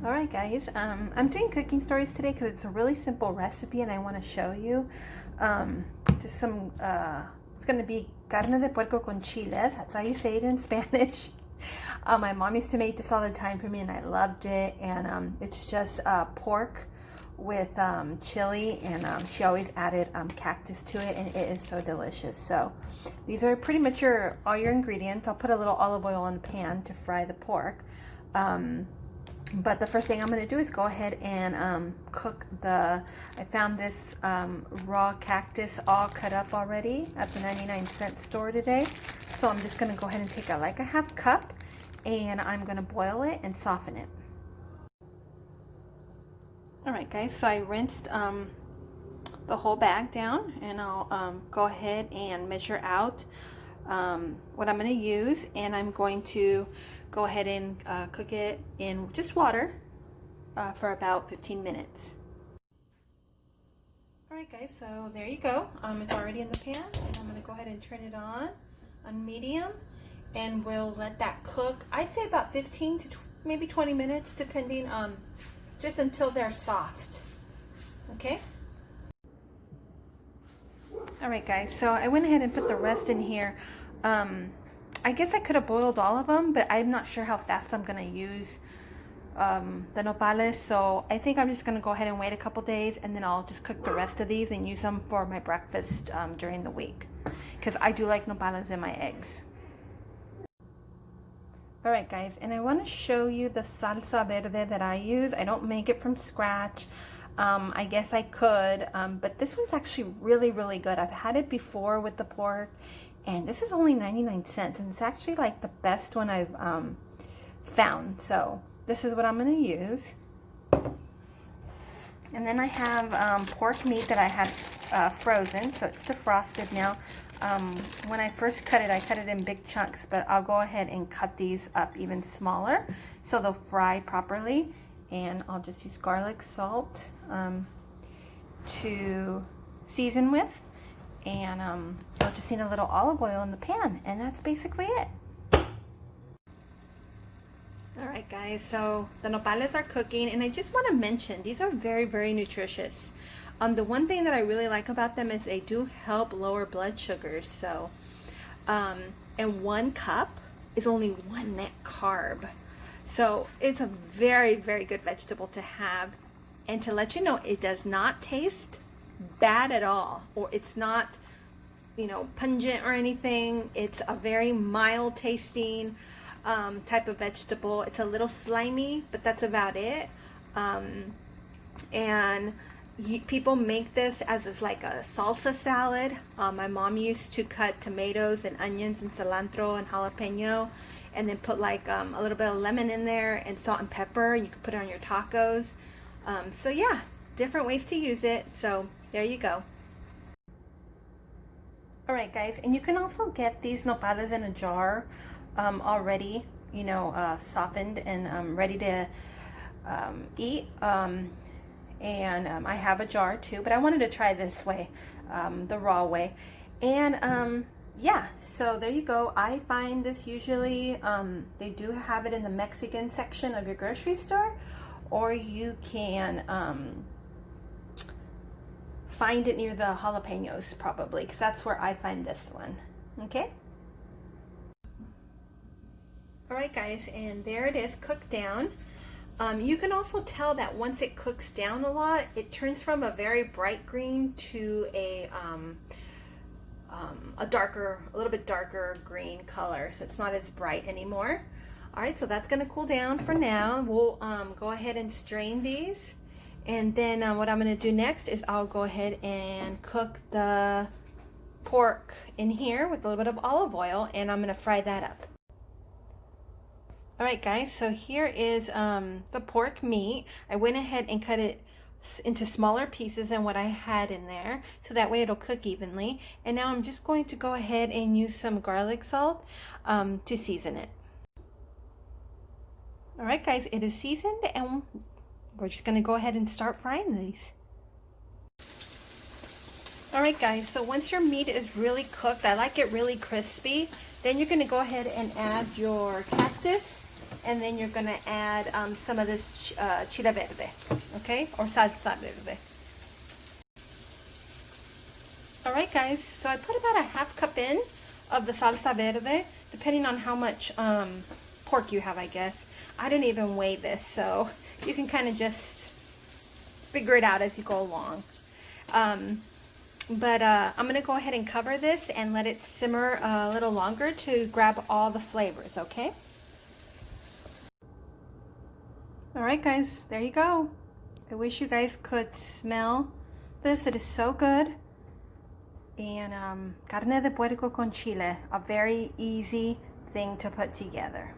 All right, guys, I'm doing cooking stories today because it's a really simple recipe and I want to show you just some, it's going to be carne de puerco con chile. That's how you say it in Spanish. My mom used to make this all the time for me and I loved it. And it's just pork with chili, and she always added cactus to it, and it is so delicious. So these are pretty much all your ingredients. I'll put a little olive oil in the pan to fry the pork. But the first thing I'm going to do is go ahead and cook I found this raw cactus all cut up already at the 99-cent store today. So I'm just going to go ahead and take a half cup, and I'm going to boil it and soften it. Alright guys, so I rinsed the whole bag down, and I'll go ahead and measure out what I'm going to use, and I'm going to go ahead and cook it in just water for about 15 minutes. Alright guys, so there you go. It's already in the pan, and I'm going to go ahead and turn it on medium, and we'll let that cook. I'd say about 15 to maybe 20 minutes, depending on just until they're soft. Okay? Alright guys, so I went ahead and put the rest in here. I guess I could have boiled all of them, but I'm not sure how fast I'm going to use the nopales, so I think I'm just going to go ahead and wait a couple days, and then I'll just cook the rest of these and use them for my breakfast during the week, because I do like nopales in my eggs. Alright guys, and I want to show you the salsa verde that I use. I don't make it from scratch. I guess I could, but this one's actually really, really good. I've had it before with the pork, and this is only 99 cents, and it's actually like the best one I've found. So this is what I'm going to use. And then I have pork meat that I had frozen, so it's defrosted now. When I first cut it, I cut it in big chunks, but I'll go ahead and cut these up even smaller so they'll fry properly. And I'll just use garlic salt to season with. And I'll just need a little olive oil in the pan, and that's basically it. Alright guys, so the nopales are cooking, and I just want to mention these are very, very nutritious. The one thing that I really like about them is they do help lower blood sugars. So, and 1 cup is only 1 net carb. So it's a very, very good vegetable to have. And to let you know, it does not taste bad at all, or it's not, you know, pungent or anything. It's a very mild tasting type of vegetable. It's a little slimy, but that's about it. And people make this as like a salsa salad. My mom used to cut tomatoes and onions and cilantro and jalapeno, and then put like a little bit of lemon in there and salt and pepper, and you can put it on your tacos. So yeah, different ways to use it. So there you go. Alright guys, and you can also get these nopales in a jar already, you know, softened and ready to eat. And I have a jar too, but I wanted to try this way, the raw way. And yeah, so there you go. I find this usually, they do have it in the Mexican section of your grocery store, or you can find it near the jalapenos probably, because that's where I find this one. Okay? Alright guys, and there it is, cooked down. You can also tell that once it cooks down a lot, it turns from a very bright green to a little bit darker green color, so it's not as bright anymore. Alright, so that's going to cool down for now. We'll go ahead and strain these, and then what I'm going to do next is I'll go ahead and cook the pork in here with a little bit of olive oil, and I'm going to fry that up. Alright guys, so here is the pork meat. I went ahead and cut it into smaller pieces than what I had in there, so that way it'll cook evenly. And now I'm just going to go ahead and use some garlic salt to season it. Alright guys, it is seasoned, and we're just going to go ahead and start frying these. Alright guys, so once your meat is really cooked, I like it really crispy, then you're going to go ahead and add your cactus And then you're gonna add some of this chile verde, okay? Or salsa verde. All right, guys, so I put about a half cup in of the salsa verde, depending on how much pork you have, I guess. I didn't even weigh this, so you can kind of just figure it out as you go along. But I'm gonna go ahead and cover this and let it simmer a little longer to grab all the flavors, okay? All right, guys, there you go. I wish you guys could smell this. It is so good. And carne de puerco con chile, a very easy thing to put together.